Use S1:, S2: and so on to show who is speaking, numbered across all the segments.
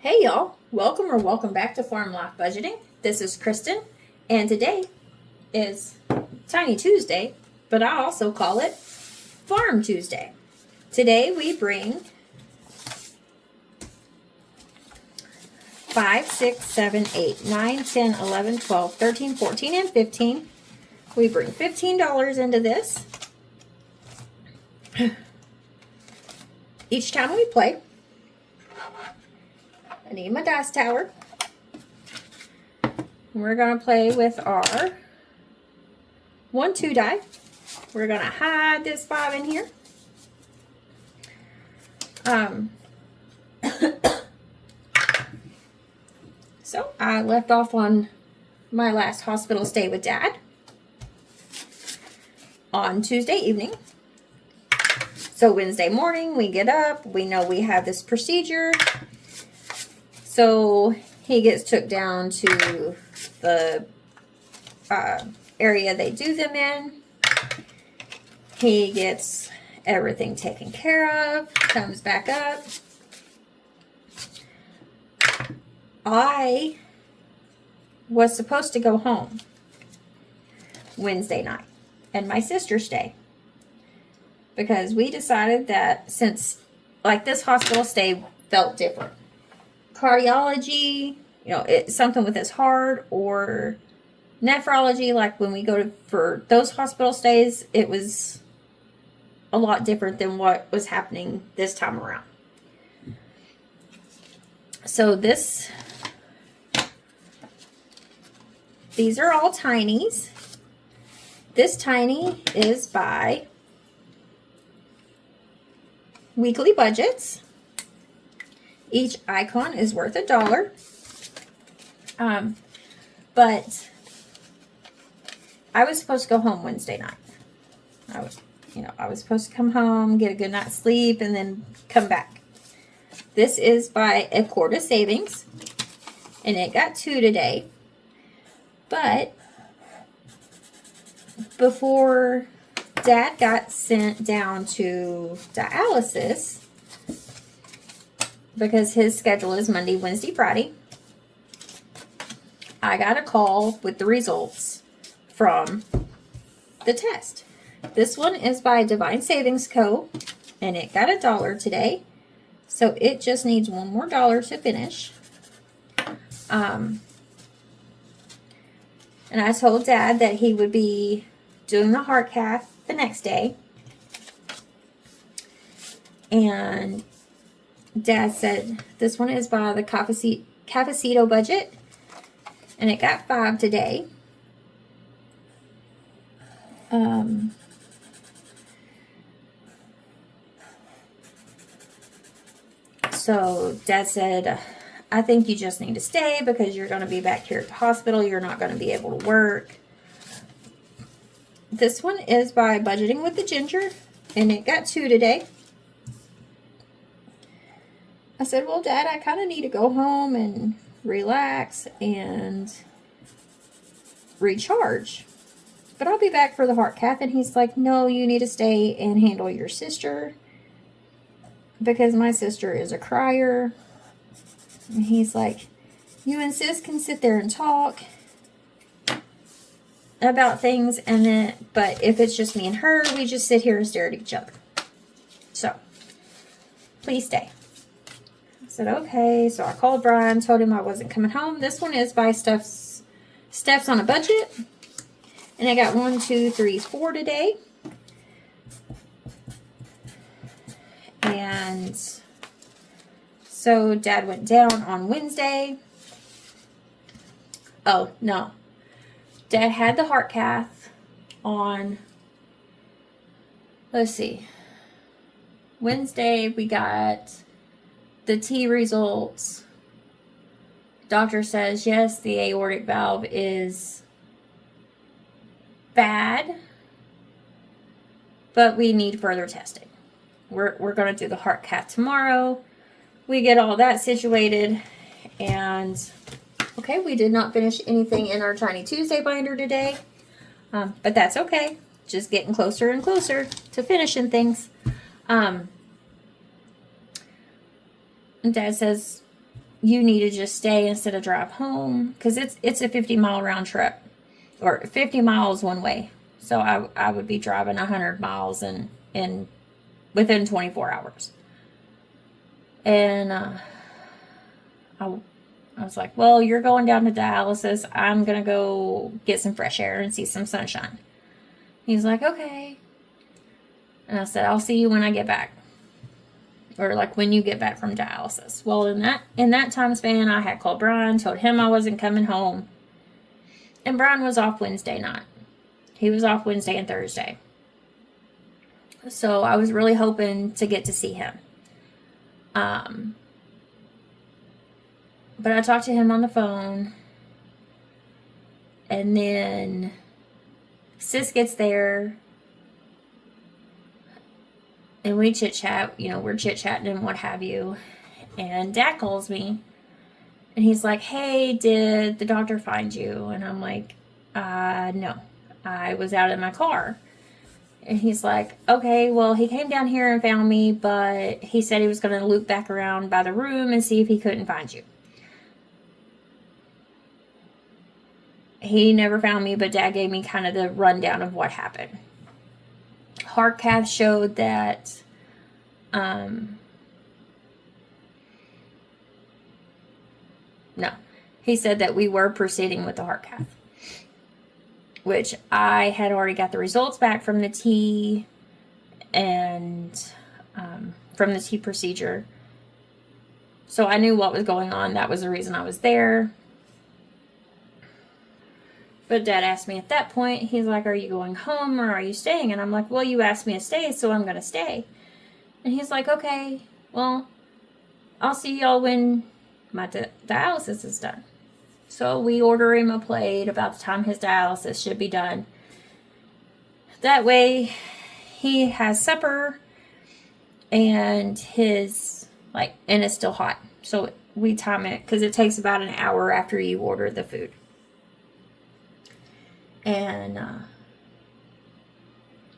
S1: Hey y'all, welcome back to Farm Life Budgeting. This is Kristen, and today is Tiny Tuesday, but I also call it Farm Tuesday. Today we bring 5, 6, 7, 8, 9, 10, 11, 12, 13, 14, and 15. We bring $15 into this. Each time we play, I need my dice tower. We're going to play with our 1, 2 die. We're going to hide this 5 in here. So I left off on my last hospital stay with Dad on Tuesday evening. So Wednesday morning we get up, we know we have this procedure. So he gets took down to the area they do them in. He gets everything taken care of, comes back up. I was supposed to go home Wednesday night and my sister stay, because we decided that since this hospital stay felt different. Cardiology, it's something with his heart, or nephrology, like when we go for those hospital stays, it was a lot different than what was happening this time around. So these are all tinies. This tiny is by Weekly Budgets. Each icon is worth $1. But I was supposed to go home Wednesday night. I was supposed to come home, get a good night's sleep, and then come back. This is by Accorda Savings, and it got 2 today. But before Dad got sent down to dialysis, because his schedule is Monday, Wednesday, Friday, I got a call with the results from the test. This one is by Divine Savings Co., and it got $1 today. So it just needs one more dollar to finish. And I told Dad that he would be doing the heart cath the next day. And Dad said this one is by the Cafecito Budget, and it got 5 today. So Dad said, I think you just need to stay because you're going to be back here at the hospital. You're not going to be able to work. This one is by Budgeting with the Ginger, and it got 2 today. I said, well, Dad, I kind of need to go home and relax and recharge. But I'll be back for the heart cath. And he's like, no, you need to stay and handle your sister, because my sister is a crier. And he's like, you and Sis can sit there and talk about things, but if it's just me and her, we just sit here and stare at each other. So, please stay. I said, okay. So I called Brian, told him I wasn't coming home. This one is by Steph's on a Budget. And I got 1, 2, 3, 4 today. And so Dad went down on Wednesday. Oh, no. Dad had the heart cath on, let's see, Wednesday we got the T results. Doctor says, yes, the aortic valve is bad, but we need further testing. We're going to do the heart cath tomorrow. We get all that situated, and okay, we did not finish anything in our Tiny Tuesday binder today, but that's okay. Just getting closer and closer to finishing things. And Dad says, you need to just stay instead of drive home, because it's a 50-mile round trip, or 50 miles one way. So I would be driving 100 miles in within 24 hours. And I was like, well, you're going down to dialysis. I'm going to go get some fresh air and see some sunshine. He's like, okay. And I said, I'll see you when I get back. Or like when you get back from dialysis. Well, in that time span, I had called Brian, told him I wasn't coming home. And Brian was off Wednesday night. He was off Wednesday and Thursday. So I was really hoping to get to see him. But I talked to him on the phone. And then Sis gets there. And we chit-chat. We're chit-chatting and what have you. And Dad calls me. And he's like, hey, did the doctor find you? And I'm like, no. I was out in my car. And he's like, okay, well, he came down here and found me, but he said he was going to loop back around by the room and see if he couldn't find you. He never found me, but Dad gave me kind of the rundown of what happened. Heart cath showed that no. He said that we were proceeding with the heart cath, which I had already got the results back from the T and from the T procedure. So I knew what was going on. That was the reason I was there. But Dad asked me at that point, he's like, are you going home or are you staying? And I'm like, well, you asked me to stay, so I'm going to stay. And he's like, okay, well, I'll see y'all when my dialysis is done. So we order him a plate about the time his dialysis should be done. That way he has supper and and it's still hot. So we time it because it takes about an hour after you order the food. And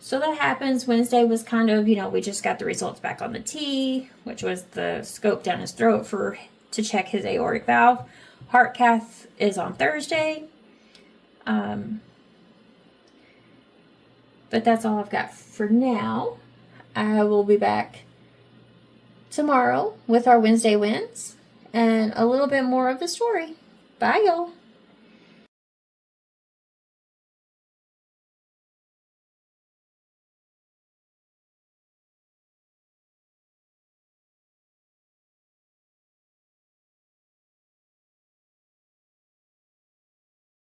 S1: so that happens. Wednesday was kind of, we just got the results back on the T, which was the scope down his throat to check his aortic valve. Heart cath is on Thursday. But that's all I've got for now. I will be back tomorrow with our Wednesday wins and a little bit more of the story. Bye, y'all.